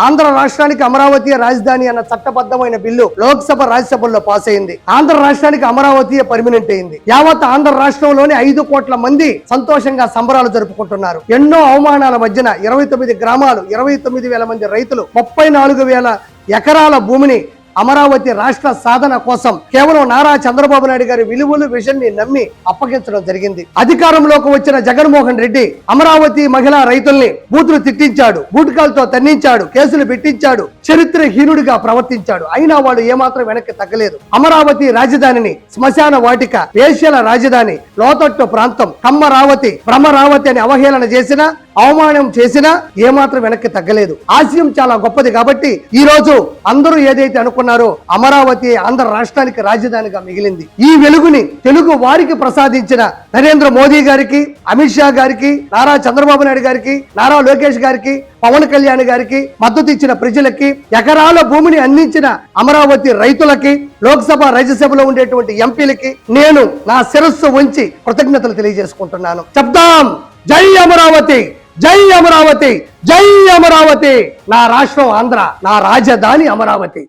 ఆంధ్ర రాష్ట్రానికి అమరావతి రాజధాని అన్న చట్టబద్ధమైన బిల్లు లోక్సభ రాజ్యసభల్లో పాస్ అయింది. ఆంధ్ర రాష్ట్రానికి అమరావతి పర్మినెంట్ అయింది. యావత్ ఆంధ్ర రాష్ట్రంలోని 5 కోట్ల మంది సంతోషంగా సంబరాలు జరుపుకుంటున్నారు. ఎన్నో అవమానాల మధ్యన 29 గ్రామాలు, 29,000 మంది రైతులు, 34,000 ఎకరాల భూమిని అమరావతి రాష్ట్ర సాధన కోసం కేవలం నారా చంద్రబాబు నాయుడు గారి విలువలు విజన్ ని నమ్మి అప్పగించడం జరిగింది. అధికారంలోకి వచ్చిన జగన్మోహన్ రెడ్డి అమరావతి మహిళా రైతుల్ని బూతులు తిట్టించాడు, బూటకాలతో తన్నించాడు, కేసులు పెట్టించాడు, చరిత్రహీనుడిగా ప్రవర్తించాడు. అయినా వాడు ఏమాత్రం వెనక్కి తగ్గలేదు. అమరావతి రాజధానిని శ్మశాన వాటిక, వేశ్యల రాజధాని, లోతట్టు ప్రాంతం, కమ్మరావతి, భ్రమరావతి అని అవహేళన చేసినా, అవమానం చేసినా ఏమాత్రం వెనక్కి తగ్గలేదు. ఆశయం చాలా గొప్పది కాబట్టి ఈ రోజు అందరూ ఏదైతే అనుకున్నారో అమరావతి ఆంధ్ర రాష్ట్రానికి రాజధానిగా మిగిలింది. ఈ వెలుగుని తెలుగు వారికి ప్రసాదించిన నరేంద్ర మోదీ గారికి, అమిత్ షా గారికి, నారా చంద్రబాబు నాయుడు గారికి, నారా లోకేష్ గారికి, పవన్ కళ్యాణ్ గారికి, మద్దతు ఇచ్చిన ప్రజలకి, ఎకరాల భూమిని అందించిన అమరావతి రైతులకి, లోక్సభ రాజ్యసభలో ఉండేటువంటి ఎంపీలకి నేను నా శిరస్సు వంచి కృతజ్ఞతలు తెలియజేసుకుంటున్నాను. చెప్దాం జై అమరావతి, జై అమరావతి, జై అమరావతి. నా రాష్ట్రం ఆంధ్ర, నా రాజధాని అమరావతి.